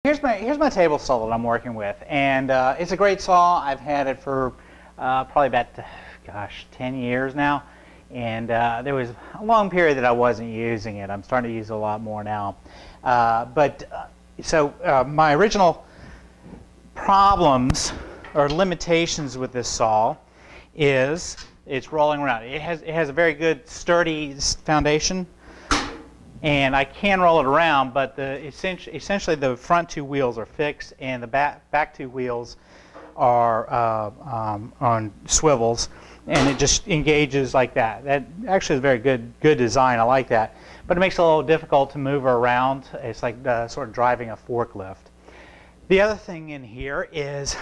Here's my table saw that I'm working with, and it's a great saw. I've had it for probably about, gosh, 10 years now, and there was a long period that I wasn't using it. I'm starting to use it a lot more now. So my original problems or limitations with this saw is it's rolling around. It has a very good sturdy foundation, and I can roll it around, but essentially the front two wheels are fixed and the back two wheels are on swivels, and it just engages like that. That actually is a very good design. I like that, but it makes it a little difficult to move around. It's like sort of driving a forklift. The other thing in here is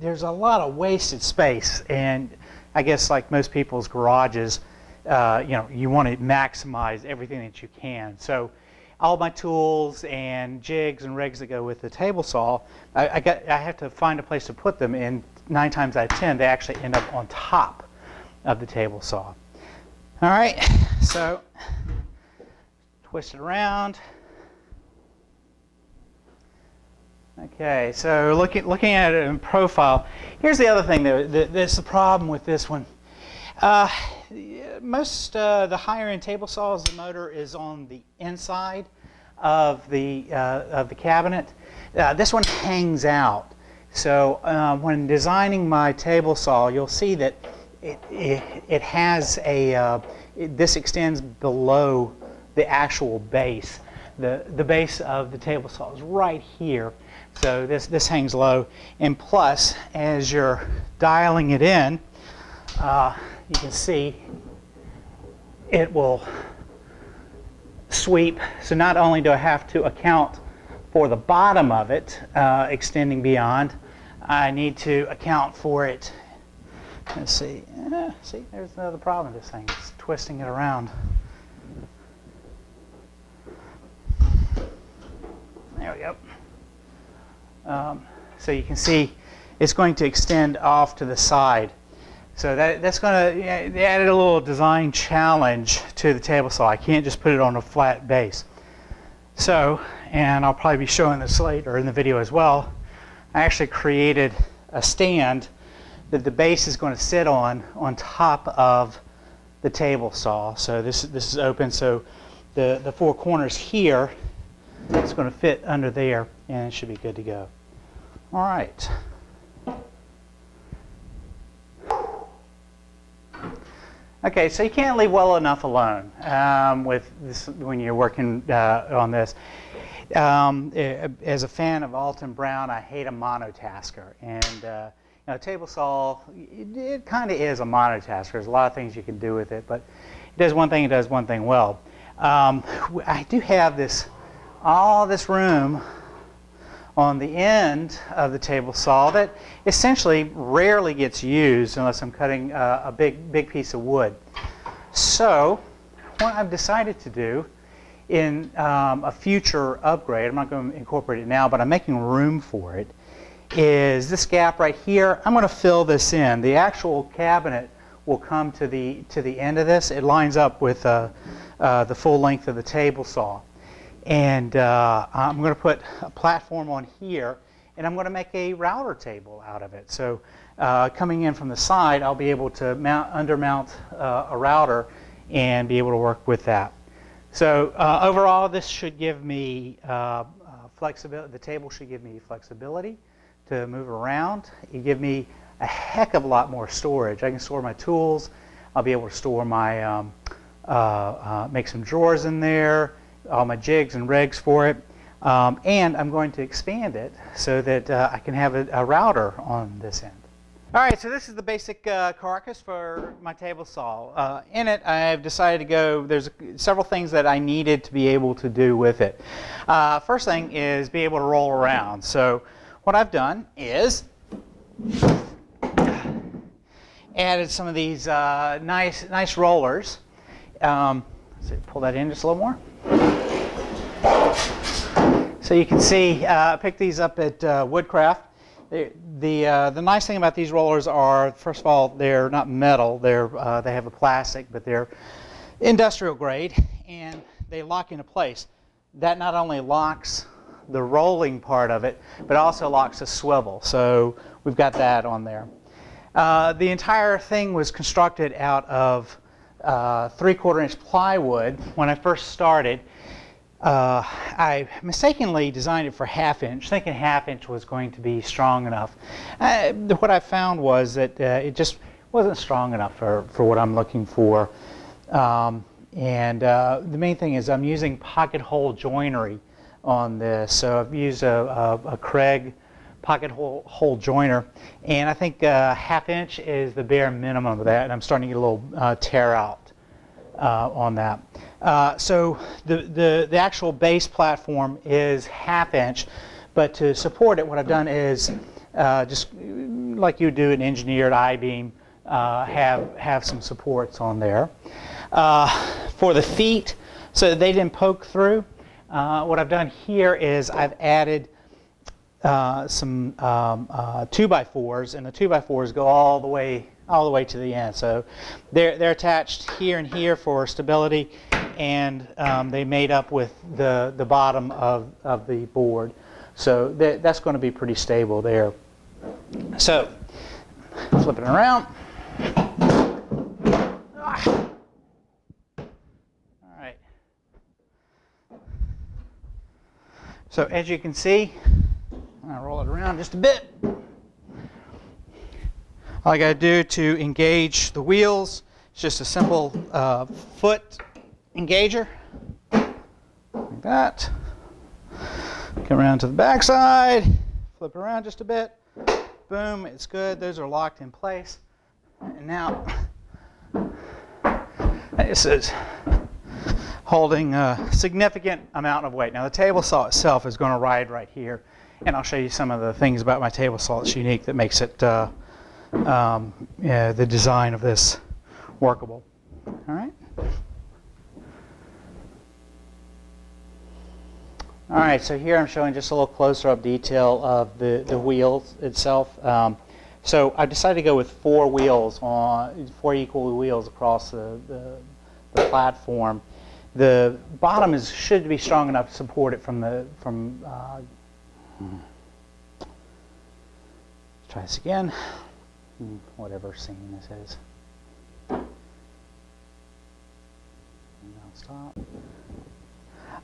there's a lot of wasted space, and I guess like most people's garages, you want to maximize everything that you can. So all my tools and jigs and rigs that go with the table saw, I have to find a place to put them, and 9 times out of 10 they actually end up on top of the table saw. All right, so twist it around. Okay, so looking at it in profile, here's the other thing that's the problem with this one. Most the higher end table saws, the motor is on the inside of the cabinet. This one hangs out. So when designing my table saw, you'll see that it has this extends below the actual base. The base of the table saw is right here. So this hangs low, and plus, as you're dialing it in, you can see it will sweep. So not only do I have to account for the bottom of it extending beyond, I need to account for it. Let's see. See, there's another problem with this thing. It's twisting it around. There we go. So you can see it's going to extend off to the side. So that's going to add a little design challenge to the table saw. I can't just put it on a flat base. So, and I'll probably be showing this later in the video as well, I actually created a stand that the base is going to sit on top of the table saw. So this is open, so the 4 corners here, it's going to fit under there, and it should be good to go. All right. Okay, so you can't leave well enough alone with this when you're working on this. As a fan of Alton Brown, I hate a monotasker, and table saw, it kind of is a monotasker. There's a lot of things you can do with it, but it does one thing. It does one thing well. I do have all this room on the end of the table saw that essentially rarely gets used unless I'm cutting a big piece of wood. So what I've decided to do in a future upgrade, I'm not going to incorporate it now, but I'm making room for it, is this gap right here. I'm going to fill this in. The actual cabinet will come to the end of this. It lines up with the full length of the table saw. And I'm going to put a platform on here, and I'm going to make a router table out of it. So coming in from the side, I'll be able to undermount a router and be able to work with that. So overall, this should give me flexibility. The table should give me flexibility to move around. It give me a heck of a lot more storage. I can store my tools. I'll be able to store my make some drawers in there, all my jigs and rigs for it, and I'm going to expand it so that I can have a router on this end. All right, so this is the basic carcass for my table saw. In it, I've decided to go, there's several things that I needed to be able to do with it. First thing is be able to roll around. So what I've done is added some of these nice rollers. Let's see, pull that in just a little more. So you can see, I picked these up at Woodcraft. The nice thing about these rollers are, first of all, they're not metal. They have a plastic, but they're industrial grade, and they lock into place. That not only locks the rolling part of it, but also locks the swivel. So we've got that on there. The entire thing was constructed out of 3/4 inch plywood. When I first started, I mistakenly designed it for 1/2 inch, thinking 1/2 inch was going to be strong enough. What I found was that it just wasn't strong enough for what I'm looking for. The main thing is I'm using pocket hole joinery on this. So I've used a Craig pocket hole joiner, and I think 1/2 inch is the bare minimum of that, and I'm starting to get a little tear out on that. So the actual base platform is 1/2 inch, but to support it, what I've done is just like you do an engineered I-beam, have some supports on there. For the feet, so that they didn't poke through, what I've done here is I've added some 2x4s, and the 2x4s go all the way to the end. So they're attached here and here for stability, and they made up with the bottom of the board. So that's going to be pretty stable there. So flip it around. All right. So as you can see, I'll roll it around just a bit. All I got to do to engage the wheels is just a simple foot engager, like that. Come around to the back side, flip around just a bit. Boom, it's good. Those are locked in place. And now this is holding a significant amount of weight. Now the table saw itself is going to ride right here, and I'll show you some of the things about my table saw that's unique that makes it the design of this workable. All right. All right, so here I'm showing just a little closer up detail of the wheel itself. So I decided to go with 4 wheels on 4 equal wheels across the platform. The bottom should be strong enough to support it try this again. Whatever scene this is. And I'll stop.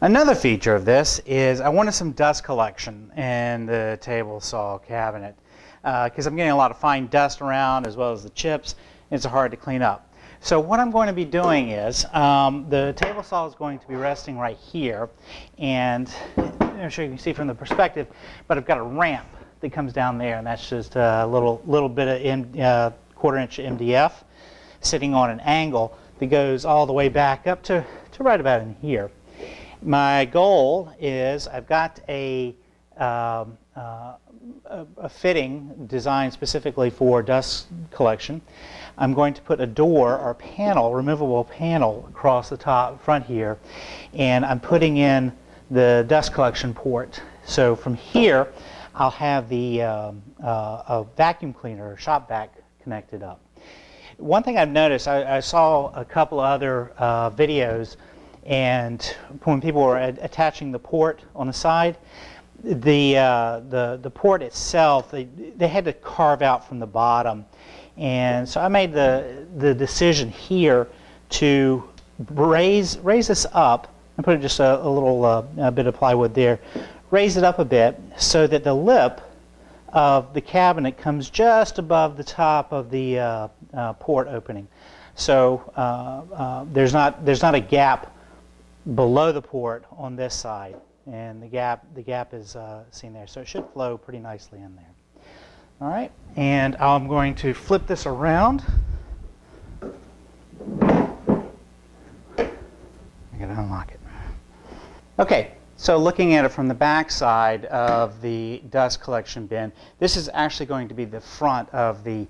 Another feature of this is I wanted some dust collection in the table saw cabinet because I'm getting a lot of fine dust around as well as the chips, and it's hard to clean up. So what I'm going to be doing is the table saw is going to be resting right here, and I'm sure you can see from the perspective, but I've got a ramp that comes down there, and that's just a little bit of 1/4 inch MDF sitting on an angle that goes all the way back up to right about in here. My goal is I've got a fitting designed specifically for dust collection. I'm going to put a door or panel, removable panel, across the front here, and I'm putting in the dust collection port. So from here, I'll have the a vacuum cleaner or shop vac connected up. One thing I've noticed, I saw a couple other videos, and when people were attaching the port on the side, the port itself, they had to carve out from the bottom, and so I made the decision here to raise this up and put just a little bit of plywood there, raise it up a bit so that the lip of the cabinet comes just above the top of the port opening. So there's not a gap below the port on this side, and the gap is seen there, so it should flow pretty nicely in there. All right, and I'm going to flip this around. I gotta unlock it. Okay, so looking at it from the back side of the dust collection bin, this is actually going to be the front of the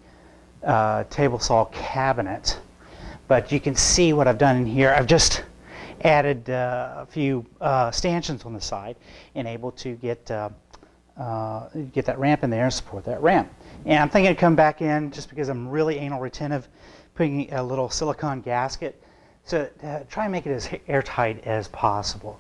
table saw cabinet, but you can see what I've done in here. I've just added a few stanchions on the side and able to get that ramp in there and support that ramp. And I'm thinking to come back in, just because I'm really anal retentive, putting a little silicone gasket to try and make it as airtight as possible.